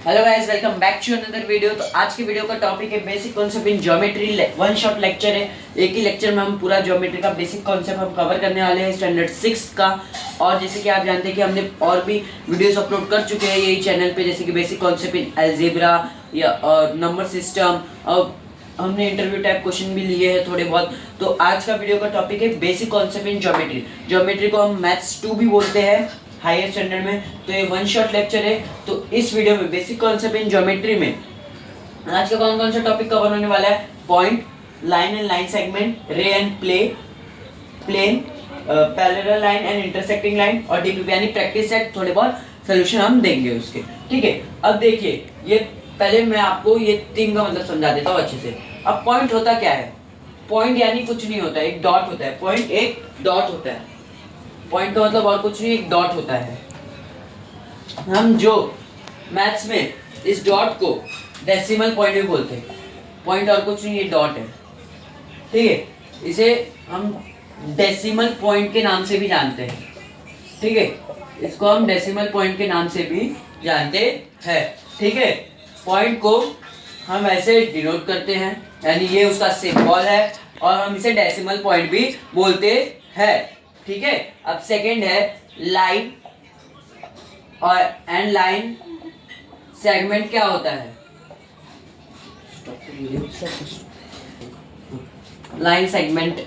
Hello guys, welcome back to another video. तो आज की वीडियो का टॉपिक है basic concept in geometry. One shot lecture है। एक ही लेक्चर में हम पूरा ज्योमेट्री का बेसिक कॉन्सेप्ट हम कवर करने वाले हैं स्टैंडर्ड 6 का। और जैसे कि आप जानते हैं कि हमने और भी वीडियोस अपलोड कर चुके हैं यही चैनल पे, जैसे कि बेसिक कॉन्सेप्ट इन अलजेब्रा या और नंबर सिस्टम, और हमने इंटरव्यू टाइप क्वेश्चन भी लिए हैं थोड़े बहुत। तो आज का वीडियो का टॉपिक है basic concept in geometry. Geometry को हम मैथ्स 2 भी बोलते हैं हायर स्टैंडर्ड में। तो ये वन शॉट लेक्चर है। तो इस वीडियो में बेसिक कॉन्सेप्ट इन ज्योमेट्री में आज का कौन कौन सा टॉपिक कवर होने वाला है? Point, line and line segment, ray and plane, parallel line and intersecting line और डीपीपी यानी प्रैक्टिस सेट। थोड़े बहुत सोल्यूशन हम देंगे उसके, ठीक है। अब देखिए, ये पहले मैं आपको ये तीन का मतलब समझा देता हूँ अच्छे से। अब पॉइंट होता क्या है? पॉइंट यानी कुछ नहीं होता है, एक डॉट होता है। पॉइंट एक डॉट होता है। पॉइंट का मतलब और कुछ नहीं, एक डॉट होता है। हम जो मैथ्स में इस डॉट को डेसिमल पॉइंट भी बोलते हैं। पॉइंट और कुछ नहीं, ये डॉट है, ठीक है। इसे हम डेसिमल पॉइंट के नाम से भी जानते हैं, ठीक है। इसको हम डेसिमल पॉइंट के नाम से भी जानते हैं, ठीक है। पॉइंट को हम ऐसे डिनोट करते हैं, यानी ये उसका सिंबल है और हम इसे डेसिमल पॉइंट भी बोलते हैं, ठीक है। अब सेकंड है लाइन, और एंड लाइन सेगमेंट क्या होता है? Line segment.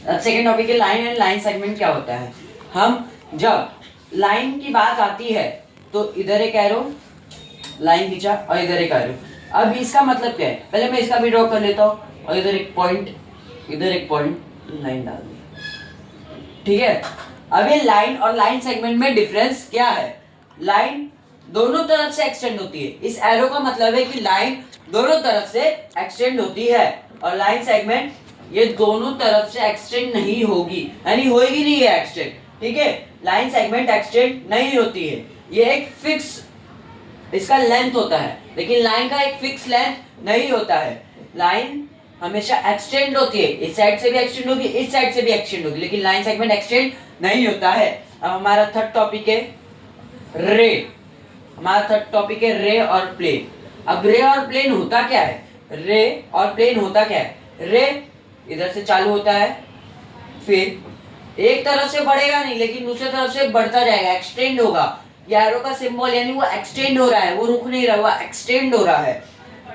अब सेकंड टॉपिक है लाइन एंड लाइन सेगमेंट क्या होता है। हम जब लाइन की बात आती है तो इधर एक एरो लाइन खींचा और इधर एक एरो। अब इसका मतलब क्या है? पहले मैं इसका भी ड्रॉ कर लेता हूँ, और इधर एक पॉइंट, इधर एक पॉइंट, लाइन डाल दी, ठीक है। अब ये लाइन और लाइन सेगमेंट में डिफरेंस क्या है? लाइन दोनों तरफ से एक्सटेंड होती है। इस एरो का मतलब है कि लाइन दोनों तरफ से एक्सटेंड होती है, और लाइन सेगमेंट ये दोनों तरफ से एक्सटेंड नहीं होगी, यानी होगी नहीं है एक्सटेंड, ठीक है। लाइन सेगमेंट एक्सटेंड नहीं होती है, ये एक फिक्स इसका लेंथ होता है, लेकिन लाइन का एक फिक्स लेंथ नहीं होता है। लाइन हमेशा एक्सटेंड होती है, इस साइड से भी एक्सटेंड होगी, इस साइड से भी एक्सटेंड होगी, लेकिन लाइन सेगमेंट एक्सटेंड नहीं होता है। अब हमारा थर्ड टॉपिक है रे। हमारा थर्ड टॉपिक है रे और प्लेन। अब रे और प्लेन होता क्या है? रे और प्लेन होता क्या है? रे इधर से चालू होता है, फिर एक तरफ से बढ़ेगा नहीं, लेकिन दूसरी तरफ से बढ़ता जाएगा, एक्सटेंड होगा। एरो का सिंबल यानी वो एक्सटेंड हो रहा है, वो रुक नहीं रहा, वो एक्सटेंड हो रहा है।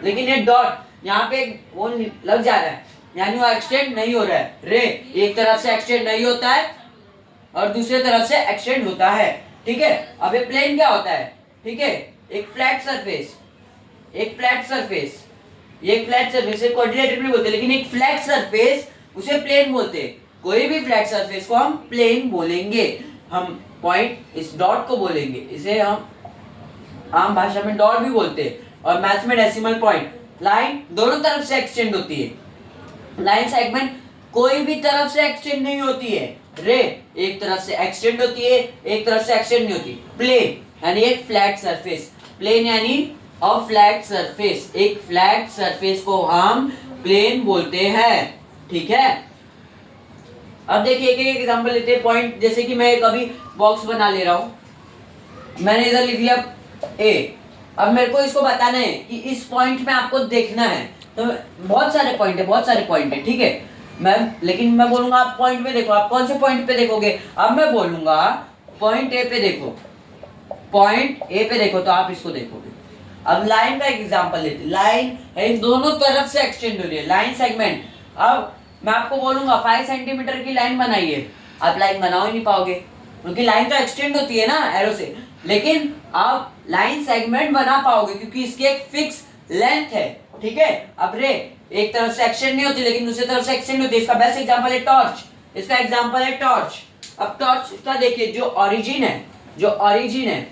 लेकिन ये डॉट यहाँ पे वो लग जा रहा है, यानी वो एक्सटेंड नहीं हो रहा है। रे एक तरफ से एक्सटेंड नहीं होता है और दूसरी तरफ से एक्सटेंड होता है, ठीक है। अब ये प्लेन क्या होता है? ठीक है, एक फ्लैट सरफेस, एक फ्लैट सरफेस, ये फ्लैट सरफेस क्वाड्रिलेटरल नहीं बोलते, लेकिन एक फ्लैट सरफेस उसे प्लेन बोलते हैं। कोई भी फ्लैट सरफेस को हम प्लेन बोलेंगे। हम पॉइंट इस डॉट को बोलेंगे, इसे हम आम भाषा में डॉट भी बोलते हैं, और मैथ्स में डेसिमल पॉइंट। लाइन दोनों तरफ से एक्सटेंड होती है। लाइन सेगमेंट कोई भी तरफ से एक्सटेंड नहीं होती है। रे एक तरफ से एक्सटेंड होती है, एक तरफ से एक्सटेंड नहीं होती। प्लेन यानी एक फ्लैट सरफेस, प्लेन यानी अ फ्लैट सरफेस, एक फ्लैट सरफेस को हम प्लेन बोलते हैं, ठीक है। अब देखिए एक एक एग्जांपल लेते हैं। पॉइंट, जैसे कि मैं कभी बॉक्स बना ले रहा हूं, मैंने इधर लिख लिया ए। अब मेरे को इसको बताना है कि इस पॉइंट में आपको देखना है। तो बहुत सारे पॉइंट है, बहुत सारे पॉइंट है, ठीक है। लेकिन मैं बोलूंगा आप पॉइंट पे देखो। आप कौन से पॉइंट पे देखोगे? अब मैं बोलूंगा पॉइंट ए पे देखो, पॉइंट ए पे देखो, तो आप इसको देखोगे। अब लाइन का एग्जांपल लेते हैं। लाइन इन दोनों तरफ से एक्सटेंड हो रही है, लाइन सेगमेंट। अब मैं आपको बोलूंगा 5 सेंटीमीटर की लाइन बनाइए, आप लाइन बनाओ ही नहीं पाओगे, क्योंकि लाइन तो एक्सटेंड होती है ना एरो से। लेकिन आप लाइन सेगमेंट बना पाओगे क्योंकि इसकी एक फिक्स लेंथ है, ठीक है। अब रे एक तरफ से एक्सटेंड नहीं होती, लेकिन दूसरी तरफ से एक्सटेंड होती है। इसका बेस्ट एग्जांपल है टॉर्च। इसका एग्जांपल है टॉर्च। अब टॉर्च का देखिए जो ओरिजिन है, जो ओरिजिन है।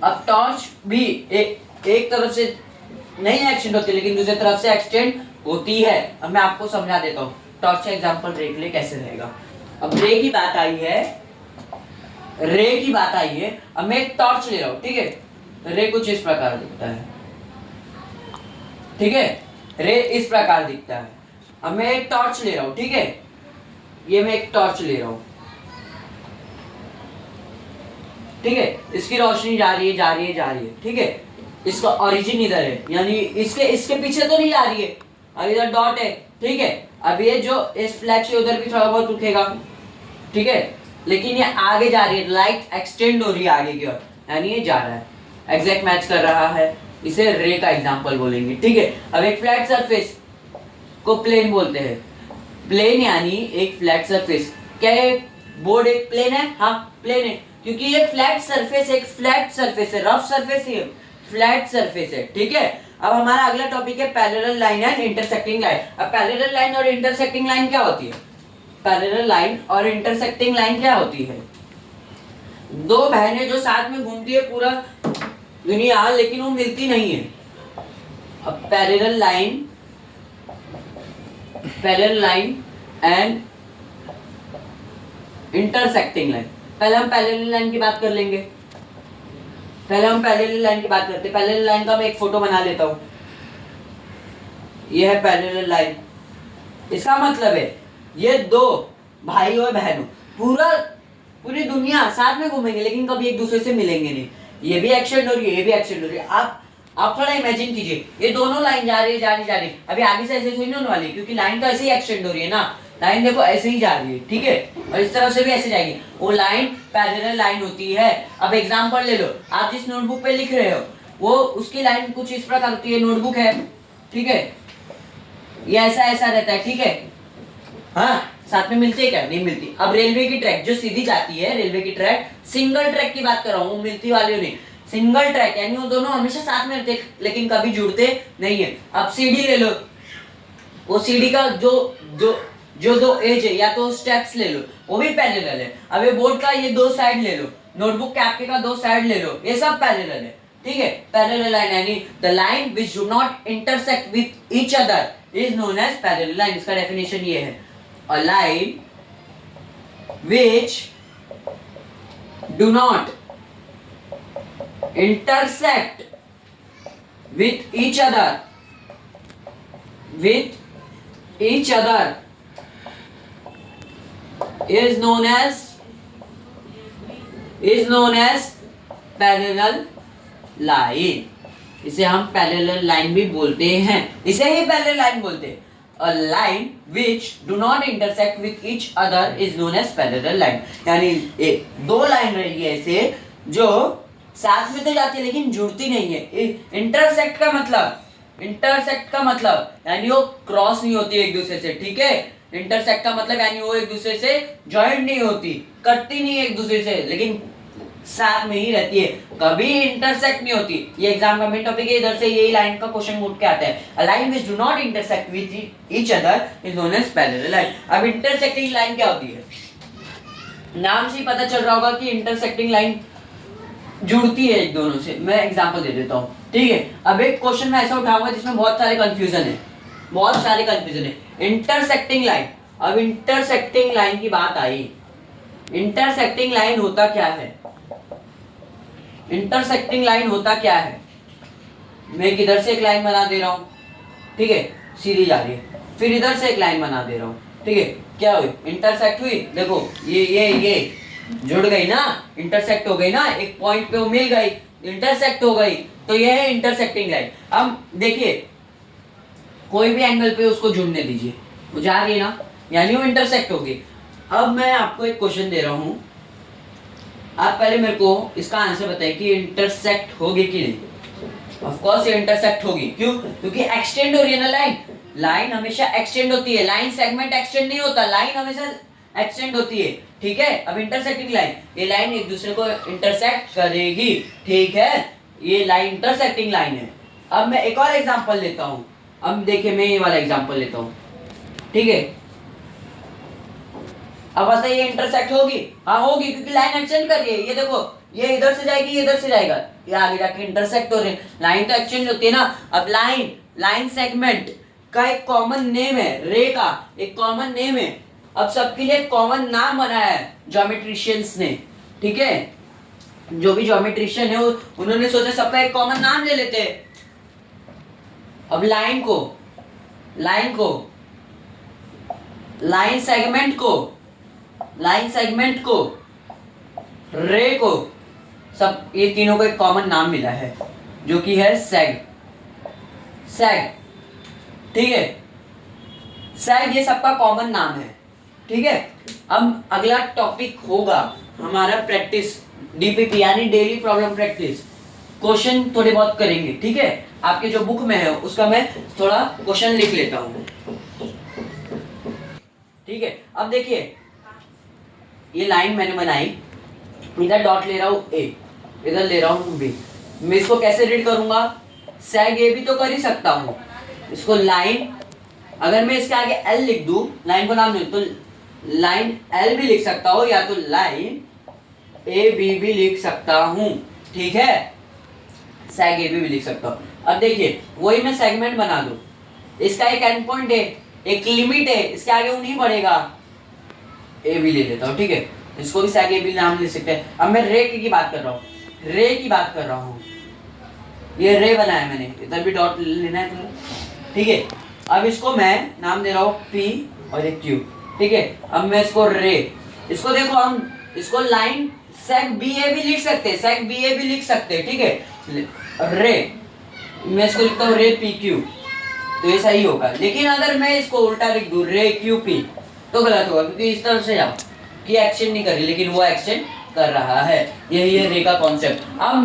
अब टॉर्च भी एक तरफ से नहीं एक्सटेंड होती, लेकिन दूसरी तरफ से एक्सटेंड होती है। अब मैं आपको समझा देता हूँ टॉर्च का एग्जांपल रे के लिए कैसे रहेगा। अब रे की बात आई है, रे की बात आई है। अब मैं एक टॉर्च ले रहा हूँ, ठीक है। रे कुछ इस प्रकार दिखता है, ठीक है। रे इस प्रकार दिखता है। अब मैं एक टॉर्च ले रहा हूँ, ठीक है। ये मैं एक टॉर्च ले रहा हूँ, ठीक है, इसकी रोशनी जा रही है जा रही है जा रही है, ठीक है, इसका ओरिजिन इधर है, यानी इसके पीछे तो नहीं जा रही है, अब इधर डॉट है, ठीक है। अब ये जो इस फ्लैग से उधर भी थोड़ा बहुत रुकेगा, ठीक है, लेकिन ये आगे जा रही है, लाइट एक्सटेंड हो रही है आगे की ओर, यानी ये जा रहा है, एग्जैक्ट मैच कर रहा है, इसे रे का एग्जांपल बोलेंगे, ठीक है। अब एक फ्लैट सरफेस को प्लेन बोलते हैं, प्लेन यानी एक फ्लैट सरफेस। क्या है बोर्ड एक प्लेन है? हाँ प्लेन है, क्योंकि ये फ्लैट सरफेस एक फ्लैट सरफेस है, रफ सरफेस है, फ्लैट सरफेस है, ठीक है। अब हमारा अगला टॉपिक है parallel line and intersecting line. अब पैरेलल लाइन और इंटरसेक्टिंग लाइन क्या होती है? पैरेलल लाइन और इंटरसेक्टिंग लाइन क्या होती है? दो बहनें जो साथ में घूमती है पूरा दुनिया, लेकिन वो मिलती नहीं है। अब parallel line and intersecting line. पहले हम पैरेलल लाइन की बात कर लेंगे। पैरेलल लाइन की बात करते हैं। पैरेलल लाइन का मैं एक फोटो बना लेता हूं। यह है पैरेलल लाइन। इसका मतलब है ये दो भाई और बहनों पूरी दुनिया साथ में घूमेंगे, लेकिन कभी एक दूसरे से मिलेंगे नहीं। ये भी एक्सटेंड हो रही है, ये भी एक्सटेंड हो रही है। आप थोड़ा इमेजिन कीजिए, ये दोनों लाइन जा रही है। अभी आगे से ऐसे थोड़ी होने वाली, क्योंकि लाइन तो ऐसे ही एक्सटेंड हो रही है ना। लाइन देखो ऐसे ही जा रही है, ठीक है, और इस तरफ से भी ऐसे जाएगी। वो लाइन पैरेलल लाइन होती है। अब एग्जांपल ले लो, आप जिस नोटबुक पे लिख रहे हो वो उसकी लाइन कुछ इस प्रकार होती है। नोटबुक है, ठीक है, ये ऐसा रहता है, ठीक है, हाँ, साथ में मिलती है क्या? नहीं मिलती। अब रेलवे की ट्रैक जो सीधी जाती है, रेलवे की ट्रैक, सिंगल ट्रैक की बात कर रहा हूँ, मिलती वाली नहीं, सिंगल ट्रैक, यानी वो दोनों हमेशा साथ में रहते लेकिन कभी जुड़ते नहीं है। अब सीडी ले लो, वो सीडी का जो दो एज है या तो स्टेप्स ले लो, वो भी पैरेलल है। अब ये बोर्ड का ये दो साइड ले लो, नोटबुक के आपके का दो साइड ले लो, ये सब पैरेलल है, ठीक है। पैरेलल लाइन यानी the line which do not intersect with each other is known as parallel line. इसका डेफिनेशन ये है, a line which do not intersect with each other is known as parallel line। इसे हम parallel line भी बोलते हैं, इसे ही parallel line बोलते हैं। A line which do not intersect with each other is known as parallel line। यानी दो लाइन रही है ऐसे जो साथ में तो जाती है लेकिन जुड़ती नहीं है। इंटरसेक्ट का मतलब यानी वो क्रॉस नहीं होती एक दूसरे से, ठीक है। इंटरसेक्ट का मतलब यानी वो एक दूसरे से ज्वाइंट नहीं होती, कटती नहीं है एक दूसरे से, लेकिन साथ में ही रहती है, कभी इंटरसेक्ट नहीं होती। ये एग्जाम का मेन टॉपिक है, इधर से यही लाइन का क्वेश्चन उठ के आता है। A line which do not intersect with each other is known as parallel line. अब इंटरसेक्टिंग लाइन क्या होती है? नाम से ही पता चल रहा होगा कि इंटरसेक्टिंग लाइन जुड़ती है एक दोनों से। मैं एग्जांपल दे देता हूँ, ठीक है। अब एक क्वेश्चन में ऐसा उठाऊंगा जिसमें बहुत सारे कंफ्यूजन है। Intersecting line. अब इंटरसेक्टिंग लाइन की बात आई, इंटरसेक्टिंग लाइन होता क्या है? इंटरसेक्टिंग लाइन होता क्या है? मैं इधर से एक लाइन बना दे रहा हूँ, ठीक है, सीधी जा रही है, फिर इधर से एक लाइन बना दे रहा हूँ, ठीक है, क्या हुई? इंटरसेक्ट हुई। देखो ये जुड़ गई ना, इंटरसेक्ट हो गई ना, एक पॉइंट पे वो मिल गई, इंटरसेक्ट हो गई, तो ये है इंटरसेक्टिंग लाइन। अब देखिए कोई भी एंगल पे उसको जुड़ने दीजिए, वो जा रही है ना, यानी वो इंटरसेक्ट होगी। अब मैं आपको एक क्वेश्चन दे रहा हूँ, आप पहले मेरे को इसका आंसर बताइए कि इंटरसेक्ट होगी कि नहीं। ऑफ कोर्स ये इंटरसेक्ट होगी। क्यों? क्योंकि एक्सटेंड हो रही है ना लाइन हमेशा एक्सटेंड होती है, लाइन सेगमेंट एक्सटेंड नहीं होता, लाइन हमेशा एक्सटेंड होती है, ठीक है। अब इंटरसेक्टिंग लाइन, ये लाइन एक दूसरे को इंटरसेक्ट करेगी, ठीक है, ये लाइन इंटरसेक्टिंग लाइन है। अब मैं एक और एग्जांपल लेता हूँ। अब देखिए मैं ये वाला एग्जांपल लेता हूँ, ठीक है। अब बताइए इंटरसेक्ट होगी? हाँ होगी, क्योंकि लाइन एक्सटेंड कर रही है। ये देखो ये इधर से जाएगी, ये इधर से जाएगा, ये आगे जाके इंटरसेक्ट हो रहे हैं, लाइन तो एक्सटेंड होती है ना। अब लाइन सेगमेंट का एक कॉमन नेम है, रे का एक कॉमन नेम है। अब सबके लिए कॉमन नाम बनाया है ज्योमेट्रिशियंस ने, ठीक है। जो भी ज्योमेट्रिशियन है उन्होंने सोचा सबका एक कॉमन नाम ले लेते हैं। अब लाइन सेगमेंट को, रे को सब ये तीनों को एक कॉमन नाम मिला है जो कि है सैग। सैग, ठीक है, सैग ये सबका कॉमन नाम है, ठीक है। अब अगला टॉपिक होगा हमारा प्रैक्टिस, डीपीपी यानी डेली प्रॉब्लम प्रैक्टिस। क्वेश्चन थोड़े बहुत करेंगे, ठीक है। आपके जो बुक में है उसका मैं थोड़ा क्वेश्चन लिख लेता हूँ, ठीक है। अब देखिए ये लाइन मैंने बनाई, इधर डॉट ले रहा हूँ ए, इधर ले रहा हूँ बी। मैं इसको कैसे रीड करूंगा? सैग ए भी तो कर ही सकता हूँ। इसको लाइन, अगर मैं इसके आगे एल लिख दूं, लाइन को नाम नहीं, तो लाइन एल भी लिख सकता हूँ या तो लाइन ए बी भी लिख सकता हूँ, ठीक है। सैग ए बी भी लिख सकता हूँ। अब देखिए वही मैं सेगमेंट बना दूं, इसका एक एंड पॉइंट है, एक लिमिट है, इसके आगे वो नहीं बढ़ेगा, ए बी ले लेता हूँ, ठीक है। इसको भी सैग ए बी नाम ले सकते हैं। अब मैं रे की बात कर रहा हूँ, रे की बात कर रहा हूँ, ये रे बनाया मैंने, इधर भी डॉट लेना है तो, ठीक है। अब इसको मैं नाम दे रहा हूँ पी और एक क्यू, ठीक है। अब मैं इसको रे, इसको देखो हम इसको लाइन सेग बी ए भी लिख सकते हैं, सेग बी ए भी लिख सकते हैं, ठीक है। रे, मैं इसको लिखता हूँ रे पी क्यू, तो ये सही होगा। लेकिन अगर मैं इसको उल्टा लिख दूं रे क्यू पी तो गलत होगा, क्योंकि इस तरफ से जाओ कि एक्शन नहीं कर रही लेकिन वो एक्शन कर रहा है। यही है रे का कॉन्सेप्ट। अब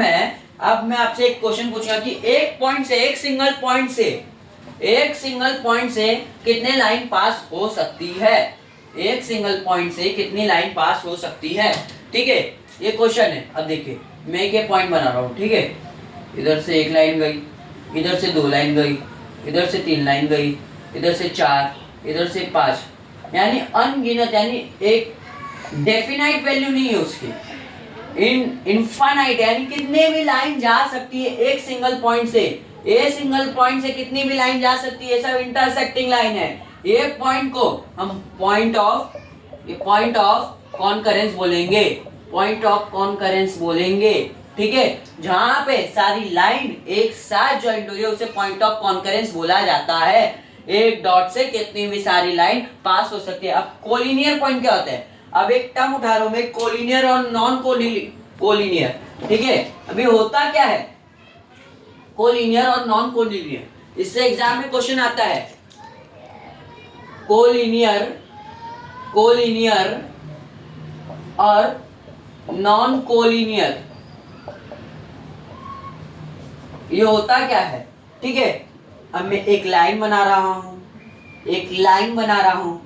मैं आपसे एक क्वेश्चन पूछूंगा कि एक पॉइंट से, एक सिंगल पॉइंट से कितने लाइन पास हो सकती है? एक सिंगल पॉइंट से कितनी लाइन पास हो सकती है, ठीक है। ये क्वेश्चन है। अब देखिए मैं एक पॉइंट बना रहा हूँ, ठीक है। इधर से एक लाइन गई, इधर से 2 लाइन गई, इधर से 3 लाइन गई, इधर से 4, इधर से 5, यानी अनगिनत, यानी एक डेफिनाइट वैल्यू नहीं है उसकी, इनफाइनाइट, यानी कितने भी लाइन जा सकती है एक सिंगल पॉइंट से। एक सिंगल पॉइंट से कितनी भी लाइन जा सकती है, सब इंटरसेक्टिंग लाइन है। एक पॉइंट को हम पॉइंट ऑफ कॉन्करेंस बोलेंगे, पॉइंट ऑफ कॉन्करेंस बोलेंगे, ठीक है। जहां पे सारी लाइन एक साथ ज्वाइंट हो रही है उसे पॉइंट ऑफ कॉन्करेंस बोला जाता है। एक डॉट से कितनी भी सारी लाइन पास हो सकती है। अब कोलिनियर पॉइंट क्या होता है? अब एक टर्म उठा रहा हूं मैं, कोलिनियर और नॉन कोलिनियर, ठीक है। अभी होता क्या है कोलिनियर और नॉन कोलिनियर, इससे एग्जाम में क्वेश्चन आता है। कोलिनियर और नॉन कोलिनियर, ये होता क्या है, ठीक है। अब मैं एक लाइन बना रहा हूं,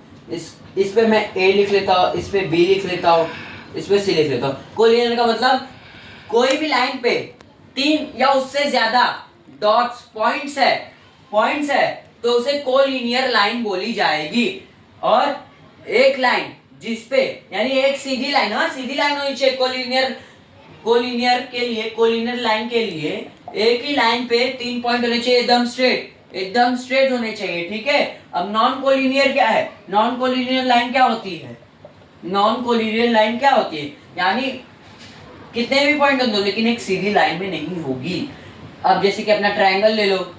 इस पे मैं ए लिख लेता हूँ, इस पे बी लिख लेता हूँ, इस पे सी लिख लेता हूँ। कोलिनियर का मतलब कोई भी लाइन पे 3 या उससे ज्यादा डॉट्स, पॉइंट्स है तो उसे कोलिनियर लाइन बोली जाएगी। और एक लाइन जिसपे, यानी एक सीधी लाइन, हाँ सीधी लाइन होनी चाहिए कोलिनियर लाइन के लिए एक ही लाइन पे 3 पॉइंट होने चाहिए, एकदम स्ट्रेट होने चाहिए, ठीक है। अब नॉन कोलिनियर क्या है? नॉन कोलिनियर लाइन क्या होती है? यानी कितने भी पॉइंट दो लेकिन एक सीधी लाइन में नहीं होगी। अब जैसे कि अपना ट्रायंगल ले लो,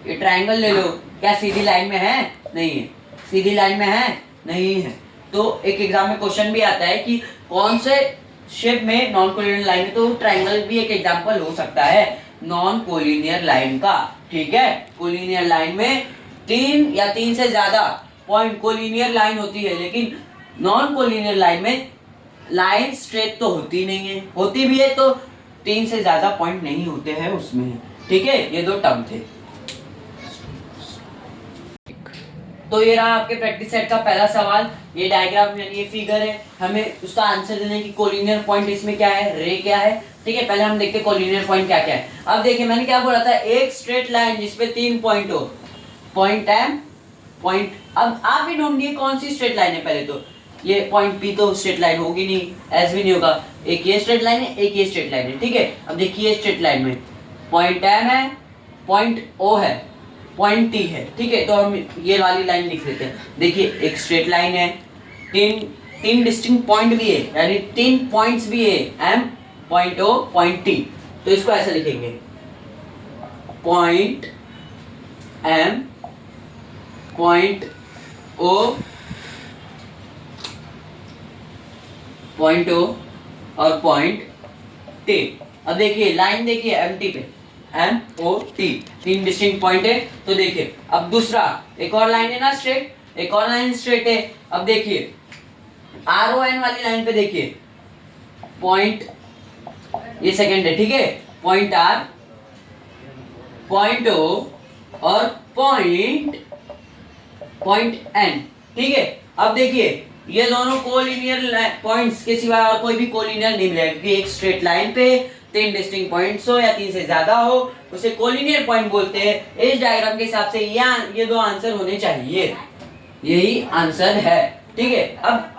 ये ट्रायंगल ले लो, क्या सीधी लाइन में है? नहीं है। सीधी लाइन में है? नहीं है। तो एक एग्जाम में क्वेश्चन भी आता है कि कौन से शेप में नॉन कोलिनियर लाइन है, तो ट्रायंगल भी एक एग्जांपल हो सकता है नॉन कोलिनियर लाइन का, ठीक है। कोलिनियर लाइन में 3 या 3 से ज्यादा पॉइंट कोलिनियर लाइन होती है, लेकिन नॉन कोलिनियर लाइन में लाइन स्ट्रेट तो होती नहीं है, होती भी है तो 3 से ज्यादा पॉइंट नहीं होते हैं उसमें, ठीक है। ये 2 टर्म थे। तो ये रहा आपके प्रैक्टिस सेट का पहला सवाल। ये डायग्राम यानी ये फिगर है, हमें उसका आंसर देना है कि कोलिनियर पॉइंट इसमें क्या है, रे क्या है, ठीक है। पहले हम देखते हैं कोलिनियर पॉइंट क्या क्या है। अब देखिए मैंने क्या बोला था, एक स्ट्रेट लाइन जिसपे 3 पॉइंट हो, पॉइंट एम, पॉइंट, अब आप भी ढूंढिए कौन सी स्ट्रेट लाइन है। पहले तो ये पॉइंट पी तो स्ट्रेट लाइन होगी नहीं, एस भी नहीं होगा, एक ये स्ट्रेट लाइन है, एक ये स्ट्रेट लाइन है, ठीक है। अब देखिए स्ट्रेट लाइन में पॉइंट एम है, पॉइंट ओ है, पॉइंट टी है, ठीक है। तो हम ये वाली लाइन लिख लेते हैं। देखिए एक स्ट्रेट लाइन है, 3 डिस्टिंक्ट पॉइंट भी है, यानी 3 पॉइंट्स भी है, M, point O, point T. तो इसको ऐसे लिखेंगे, पॉइंट एम, पॉइंट ओ, और पॉइंट टी, अब देखिए लाइन देखिए एमटी पे, MOT 3 डिस्टिंक्ट पॉइंट है। तो देखिए अब दूसरा एक और लाइन है ना स्ट्रेट, एक और लाइन स्ट्रेट है। अब देखिए RON वाली लाइन पे देखिए पॉइंट, ये सेकंड है, ठीक है, पॉइंट R, पॉइंट O और पॉइंट N, ठीक है। अब देखिए ये दोनों कोलिनियर पॉइंट्स के सिवा और कोई भी कोलिनियर नहीं मिलेगा, क्योंकि एक स्ट्रेट लाइन पे 3 डिस्टिंक्ट पॉइंट्स हो या 3 से ज्यादा हो उसे कोलिनियर पॉइंट बोलते हैं। इस डायग्राम के हिसाब से ये दो आंसर होने चाहिए, यही आंसर है, ठीक है। अब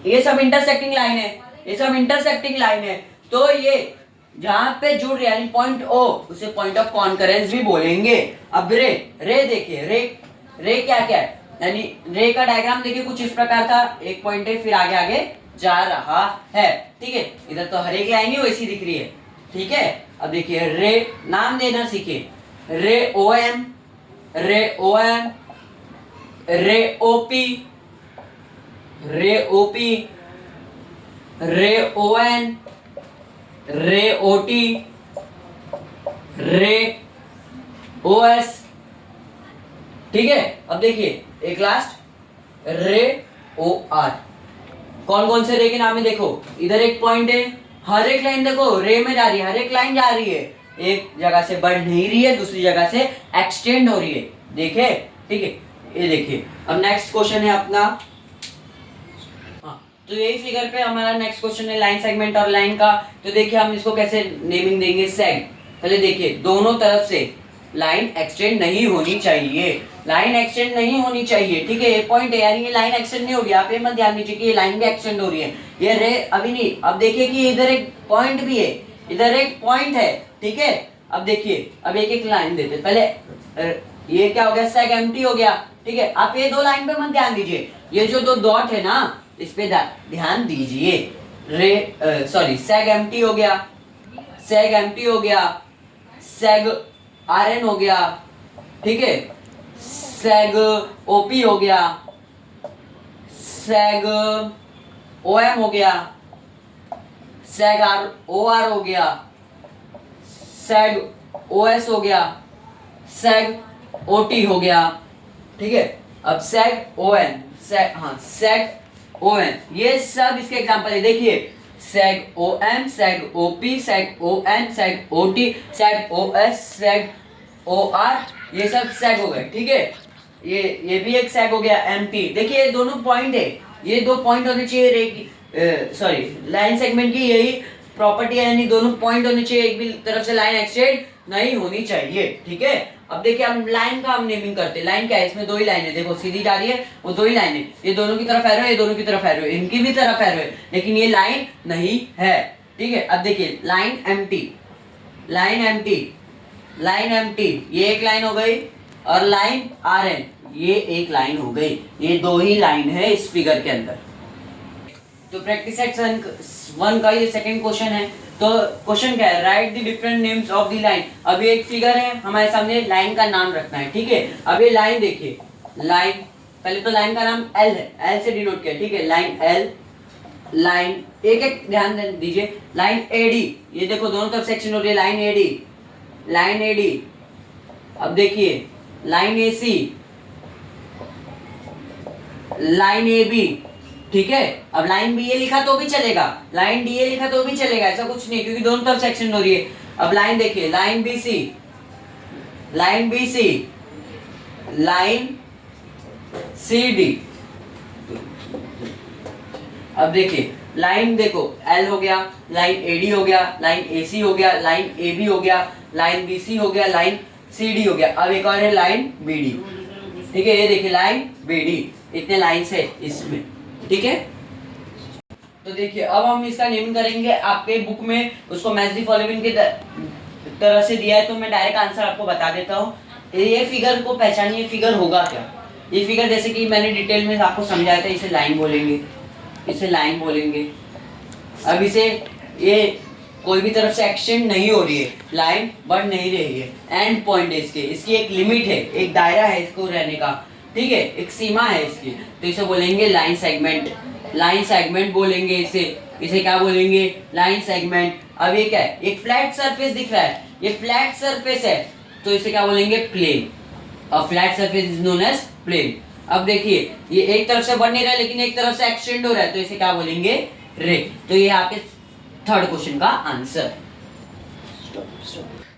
ये सब इंटरसेक्टिंग लाइन है, ये सब इंटरसेक्टिंग लाइन है, तो ये जहां पे जुड़ रही है पॉइंट O उसे पॉइंट ऑफ कॉन्करेंस भी बोलेंगे। अब रे देखिए, रे क्या क्या है, यानी रे का डायग्राम देखिए कुछ इस प्रकार था, एक पॉइंट है फिर आगे आगे जा रहा है, ठीक है। इधर तो हर एक लाइन ही वैसी दिख रही है, ठीक है। अब देखिए रे नाम देना सीखिए, रे OM, रे OM, रे OP, रे OP, रे ON, रे OT, रे OS, ठीक है। अब देखिए एक लास्ट रे OR। कौन कौन से रे के नाम है देखो, इधर एक पॉइंट है, हर एक लाइन देखो रे में जा रही है, हर एक लाइन जा रही है, एक जगह से बढ़ नहीं रही है, दूसरी जगह से एक्सटेंड हो रही है, देखे, ठीक है। ये देखिए अब नेक्स्ट क्वेश्चन है अपना, तो यही फिगर पे हमारा नेक्स्ट क्वेश्चन है लाइन सेगमेंट और लाइन का। तो देखिए हम इसको कैसे नेमिंग देंगे, सेग। पहले देखिए दोनों तरफ से लाइन एक्सटेंड नहीं होनी चाहिए, लाइन एक्सटेंड नहीं होनी चाहिए, ठीक है। ये पॉइंट है यानी ये लाइन एक्सटेंड नहीं होगी, आप ये मत ध्यान दीजिए कि ये लाइन भी एक्सटेंड हो रही है, ये रे अभी नहीं। अब देखिए कि इधर एक पॉइंट भी है, इधर एक पॉइंट है, ठीक है। अब देखिए अब एक एक लाइन देते, पहले ये क्या हो गया, सेग एम्प्टी हो गया, ठीक है। आप ये दो लाइन पे मत ध्यान दीजिए, ये जो दो डॉट है ना इस पे ध्यान दीजिए। सेग एम्प्टी हो गया, सेग एम्प्टी हो गया, सेग RN हो गया, ठीक है, सेग OP हो गया, सेग OM हो गया, सेग OR हो गया, सेग OS हो गया, सेग OT हो गया, ठीक है। अब सेग ON, सेग ON, ये सब इसके एग्जांपल है, देखिए सेग OM, सेग OP, सेग ON, सेग OT, सेग OS, सेग OR, ये सब सेग हो गए, ठीक है। ये भी एक सेग हो गया MP। देखिए ये दोनों पॉइंट है, ये दो पॉइंट होने चाहिए लाइन सेगमेंट की यही प्रॉपर्टी है, यानी दोनों पॉइंट होने चाहिए, एक भी तरफ से लाइन एक्सटेंड नहीं होनी चाहिए, ठीक है। अब देखिए हम लाइन का हम नेमिंग करते हैं, लाइन क्या है, इसमें दो ही लाइन है, देखो सीधी जा रही है, वो दो ही लाइन है, ये दोनों की तरफ एरो है, ये दोनों की तरफ एरो है, इनकी भी तरफ एरो है, लेकिन ये लाइन नहीं है, ठीक है। अब देखिए line empty, line empty, line empty, ये एक लाइन हो गई, और लाइन RN, ये एक लाइन हो गई, ये दो ही लाइन है इस फिगर के अंदर। तो प्रैक्टिस सेक्शन 1 का ये सेकंड क्वेश्चन है। तो क्वेश्चन क्या है, right the different names of the line. अभी एक फिगर है हमारे सामने, लाइन का नाम रखना है, ठीक है। अब ये लाइन देखिए, लाइन पहले तो लाइन का नाम L है, L से डिनोट किया, ठीक है, लाइन L, लाइन एक एक ध्यान दीजिए, लाइन AD, ये देखो दोनों तरफ सेक्शन हो रही है, लाइन AD, लाइन AD। अब देखिए लाइन AC, लाइन AB, ठीक है। अब लाइन BA लिखा तो भी चलेगा, लाइन DA लिखा तो भी चलेगा, ऐसा कुछ नहीं, क्योंकि दोनों तरफ सेक्शन हो रही है। अब लाइन देखिए, line BC, line BC, line CD। अब देखिए लाइन देखो L हो गया, लाइन AD हो गया, लाइन AC हो गया, लाइन AB हो गया, लाइन BC हो गया, लाइन CD हो गया। अब एक और है लाइन BD, ठीक है, ये देखिए लाइन BD, इतने लाइन्स है इसमें, ठीक है। तो देखिए अब हम इसका नेमिंग करेंगे, आपके बुक में उसको मैच द फॉलोइंग की तरह से दिया है, तो मैं डायरेक्ट आंसर आपको बता देता हूँ। ये फिगर को पहचानिए, फिगर होगा क्या, ये फिगर जैसे कि मैंने डिटेल में आपको समझाया था, इसे लाइन बोलेंगे, इसे लाइन बोलेंगे। अब इसे ये कोई भी तरफ से एक्सटेंड नहीं हो रही है, लाइन बढ़ नहीं रही है, एंड पॉइंट है इसकी एक लिमिट है, एक दायरा है इसको रहने का, ठीक है, एक सीमा है इसकी, तो इसे बोलेंगे लाइन सेगमेंट, लाइन सेगमेंट बोलेंगे इसे, इसे क्या बोलेंगे, लाइन सेगमेंट। अब ये क्या है, एक फ्लैट सरफेस दिख रहा है, ये फ्लैट सरफेस है तो इसे क्या बोलेंगे, plane. A flat surface is known as plane. अब देखिए ये एक तरफ से बन नहीं रहा है लेकिन एक तरफ से एक्सटेंड हो रहा है तो इसे क्या बोलेंगे, रे। तो ये आपके थर्ड क्वेश्चन का आंसर।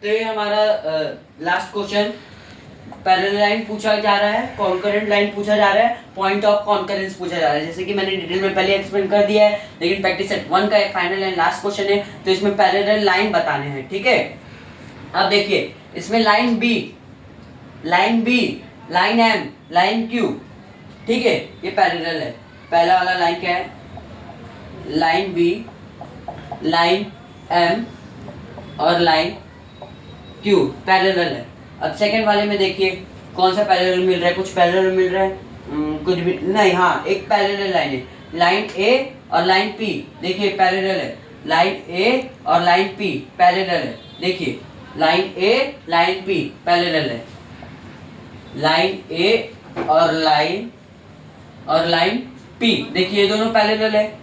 तो ये हमारा लास्ट क्वेश्चन, पैरेलल लाइन पूछा जा रहा है, कॉन्करेंट लाइन पूछा जा रहा है, पॉइंट ऑफ कॉन्करेंस पूछा जा रहा है। जैसे कि मैंने डिटेल में पहले एक्सप्लेन कर दिया है, लेकिन प्रैक्टिस सेट 1 का एक फाइनल एंड लास्ट क्वेश्चन है तो इसमें पैरेलल लाइन बताने हैं, ठीक है। अब देखिए इसमें line B, line B, line M, line Q, ठीक है, ये पैरेलल है। पहला वाला लाइन क्या है, लाइन बी, लाइन एम और लाइन क्यू पैरेलल है। अब सेकंड वाले में देखिए कौन सा पैरेलल मिल रहा है, कुछ पैरेलल मिल रहा है, कुछ भी नहीं, हाँ एक पैरेलल लाइन है, लाइन ए और लाइन पी, देखिए पैरेलल है, लाइन ए और लाइन पी पैरेलल है, देखिए line A line P parallel है, लाइन ए और लाइन पी, देखिए ये दोनों पैरेलल है,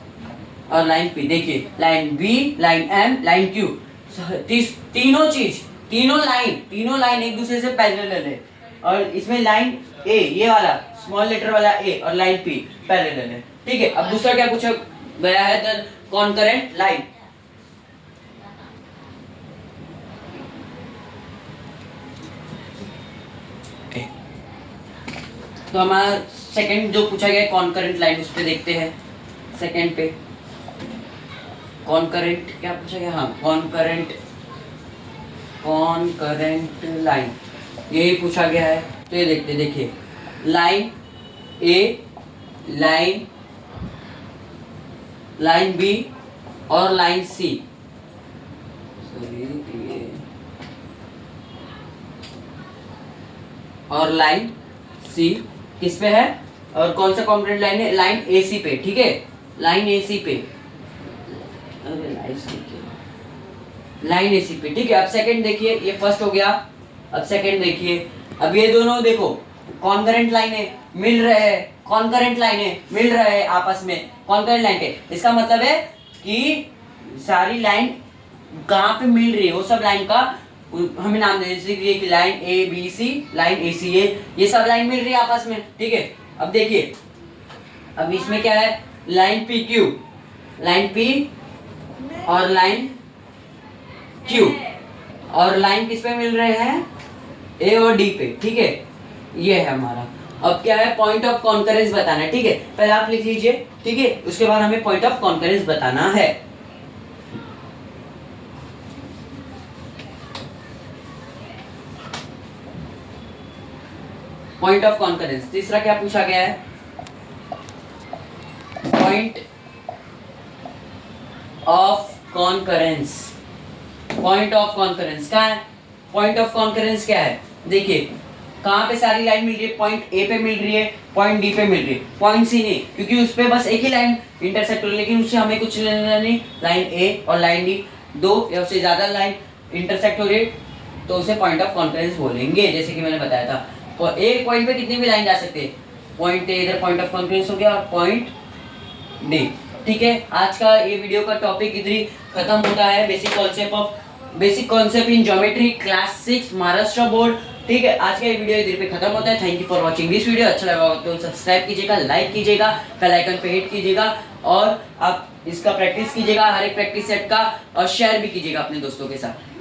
और लाइन पी देखिए, line B, line M, line Q, तीनों लाइन एक दूसरे से पैरेलल है। और इसमें लाइन ए, ये वाला स्मॉल लेटर वाला ए और लाइन पी पैरेलल है, ठीक है। अब दूसरा क्या पूछा गया है, द कॉन्करेंट लाइन। तो हमारा सेकंड जो पूछा गया है कॉन्करेंट लाइन, उस पे देखते हैं। सेकंड पे कॉन्करेंट क्या पूछा गया, हाँ कॉन्करेंट लाइन यही पूछा गया है। तो ये देखते, देखिए लाइन ए, लाइन बी और लाइन सी, और लाइन सी किस पे है, और कौन सा कॉन्करेंट लाइन है, लाइन ए सी पे, ठीक है, लाइन ए सी पे, लाइन ए सी पे, ठीक है। अब सेकंड देखिए, ये फर्स्ट हो गया। अब सेकंड देखिए, अब ये दोनों देखो कॉन्करेंट लाइनें मिल रहे हैं, कॉन्करेंट लाइनें मिल रहे हैं आपस में, कॉन्करेंट लाइन के, इसका मतलब है कि सारी लाइन कहाँ पे मिल रही है, वो सब लाइन का हमें नाम दे, जैसे कि line A B C, line A C A, ये सब लाइन मिल रही है आपस में, ठीक है। अब देखिए, अब इसमें क्या है, line P Q, line P और लाइन क्यू, और लाइन किस पे मिल रहे हैं, ए और डी पे, ठीक है, ये है हमारा। अब क्या है, पॉइंट ऑफ कॉन्करेंस बताना है, ठीक है, पहले आप लिख लीजिए, ठीक है, उसके बाद हमें पॉइंट ऑफ कॉन्करेंस बताना है। पॉइंट ऑफ कॉन्करेंस, तीसरा क्या पूछा गया है, point of concurrence. Point of concurrence क्या है, पॉइंट ऑफ कॉन्करेंस क्या है, देखिए कहाँ पे सारी लाइन मिल रही है, पॉइंट ए पे मिल रही है, पॉइंट डी पे मिल रही है, पॉइंट सी नहीं, क्योंकि उस पे बस एक ही लाइन इंटरसेक्ट हो रही है, लेकिन उससे हमें कुछ लेना नहीं, लाइन ए और लाइन डी दो या उससे ज्यादा लाइन इंटरसेक्ट हो रही है तो उसे पॉइंट ऑफ कॉन्करेंस बोलेंगे, जैसे कि मैंने बताया था। तो एक पॉइंट पे कितनी भी लाइन जा सकती है, पॉइंट ए इधर पॉइंट ऑफ कॉन्करेंस हो गया और पॉइंट डी, ठीक है। आज का ये वीडियो का टॉपिक इधर ही खत्म होता है, basic concept in geometry class 6 Maharashtra board, ठीक है। आज का ये वीडियो इधर पे खत्म होता है। Thank you for watching this video. अच्छा लगा तो सब्सक्राइब कीजिएगा, लाइक कीजिएगा, बेल आइकन पे हिट कीजिएगा और आप इसका प्रैक्टिस कीजिएगा, हर एक प्रैक्टिस सेट का, और शेयर भी कीजिएगा अपने दोस्तों के साथ।